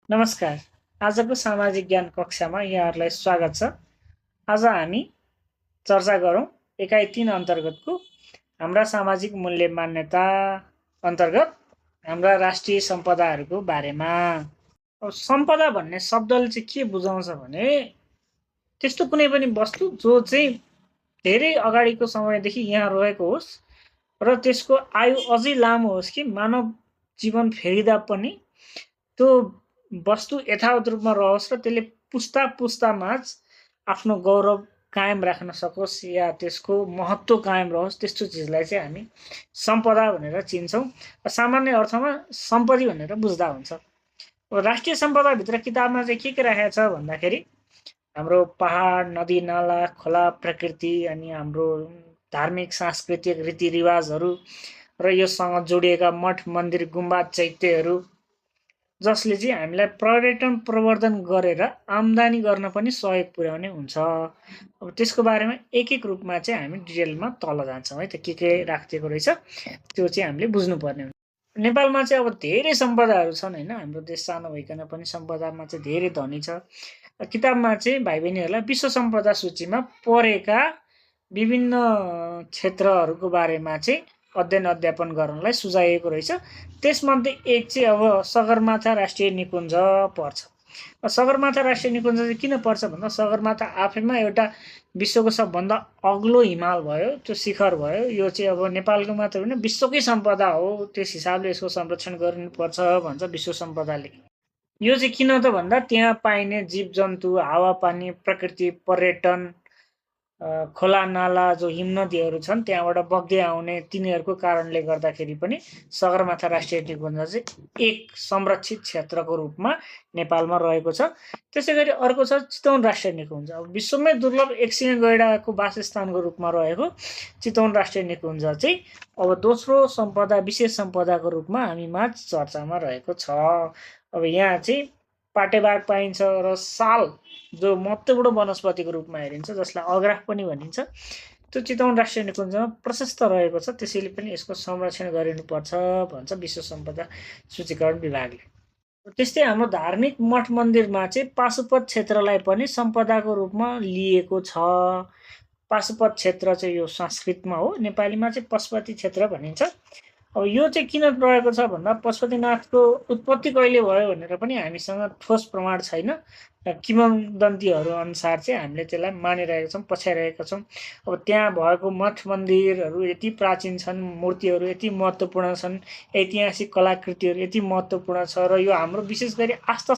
नमस्कार। आजको सामाजिक ज्ञान कक्षामा यहाँहरूलाई स्वागत छ। आज हामी चर्चा गरौँ एकाइ 3 अन्तर्गतको हाम्रा सामाजिक मूल्य मान्यता अन्तर्गत हाम्रा राष्ट्रिय सम्पदाहरूको बारेमा। अब सम्पदा भन्ने शब्दले चाहिँ के बुझाउँछ भने त्यस्तो कुनै पनि वस्तु जो चाहिँ धेरै अगाडिको समयदेखि यहाँ रहेको होस् र त्यसको आयु अझै लामो होस् कि मानव जीवन फेरिँदा पनि त्यो वस्तु यथावत रूपमा रहोस् र त्यसले पुस्ता पुस्तामाझ आफ्नो गौरव कायम राख्न सकोस् या त्यसको महत्त्व कायम रहोस्, त्यस्तो चिजलाई चाहिँ हामी सम्पदा भनेर चिन्छौँ। र सामान्य अर्थमा सम्पत्ति भनेर बुझ्दा हुन्छ। राष्ट्रिय सम्पदाभित्र किताबमा चाहिँ के राखेको छ भन्दाखेरि हाम्रो पहाड, नदी, नाला, खोला, प्रकृति अनि हाम्रो धार्मिक सांस्कृतिक रीतिरिवाजहरू र योसँग जोडिएका मठ, मन्दिर, गुम्बा, चैत्यहरू जसले चाहिँ हामीलाई पर्यटन प्रवर्धन गरेर आम्दानी गर्न पनि सहयोग पुर्याउने हुन्छ। अब त्यसको बारेमा एक एक रूपमा चाहिँ हामी डिटेलमा तल जान्छौँ है। त के राखिदिएको रहेछ त्यो चाहिँ हामीले बुझ्नुपर्ने हुन्छ। नेपालमा चाहिँ अब धेरै सम्पदाहरू छन् होइन। हाम्रो देश सानो भइकन पनि सम्पदामा चाहिँ धेरै धनी छ। किताबमा चाहिँ भाइ बहिनीहरूलाई विश्व सम्पदा सूचीमा परेका विभिन्न क्षेत्रहरूको बारेमा चाहिँ अध्ययन अध्यापन गर्नलाई सुझाइएको रहेछ। त्यसमध्ये एक चाहिँ अब सगरमाथा राष्ट्रिय निकुञ्ज पर्छ। सगरमाथा राष्ट्रिय निकुञ्ज चाहिँ किन पर्छ भन्दा सगरमाथा आफैमा एउटा विश्वको सबभन्दा अग्लो हिमाल भयो, त्यो शिखर भयो। यो चाहिँ अब नेपालको मात्र होइन विश्वकै सम्पदा हो। त्यस हिसाबले यसको संरक्षण गर्नुपर्छ भन्छ विश्व सम्पदाले। यो चाहिँ किन त भन्दा त्यहाँ पाइने जीवजन्तु, हावापानी, प्रकृति, पर्यटन, खोला नाला जो हिमनदीहरू छन् त्यहाँबाट बग्दै आउने तिनीहरूको कारणले गर्दाखेरि पनि सगरमाथा राष्ट्रिय निकुञ्ज चाहिँ एक संरक्षित क्षेत्रको रूपमा नेपालमा रहेको छ। त्यसै गरी अर्को छ चितवन राष्ट्रिय निकुञ्ज। अब विश्वमै दुर्लभ एकसिङे गैंडाको वासस्थानको रूपमा रहेको चितवन राष्ट्रिय निकुञ्ज चाहिँ अब दोस्रो सम्पदा, विशेष सम्पदाको रूपमा हामीमाझ चर्चामा रहेको छ। अब यहाँ चाहिँ पाटेबाघ पाइन्छ र साल जो महत्त्वपूर्ण वनस्पतिको रूपमा हेरिन्छ, जसलाई अग्राफ पनि भनिन्छ, त्यो चितवन राष्ट्रिय निकुञ्जमा प्रशस्त रहेको छ। त्यसैले पनि यसको संरक्षण गरिनुपर्छ भन्छ विश्व सम्पदा सूचीकरण विभागले। त्यस्तै हाम्रो धार्मिक मठ मन्दिरमा चाहिँ पाशुपत क्षेत्रलाई पनि सम्पदाको रूपमा लिएको छ। पाशुपत क्षेत्र चाहिँ यो संस्कृतमा हो, नेपालीमा चाहिँ पशुपति क्षेत्र भनिन्छ। अब यो चाहिँ किन रहेको छ भन्दा पशुपतिनाथको उत्पत्ति कहिले भयो भनेर पनि हामीसँग ठोस प्रमाण छैन। किंवदन्तीहरू अनुसार चाहिँ हामीले त्यसलाई मानिरहेका छौँ, पछ्याइरहेका छौँ। अब त्यहाँ भएको मठ मन्दिरहरू यति प्राचीन छन्, मूर्तिहरू यति महत्त्वपूर्ण छन्, ऐतिहासिक कलाकृतिहरू यति महत्त्वपूर्ण छ र यो हाम्रो विशेष गरी आस्था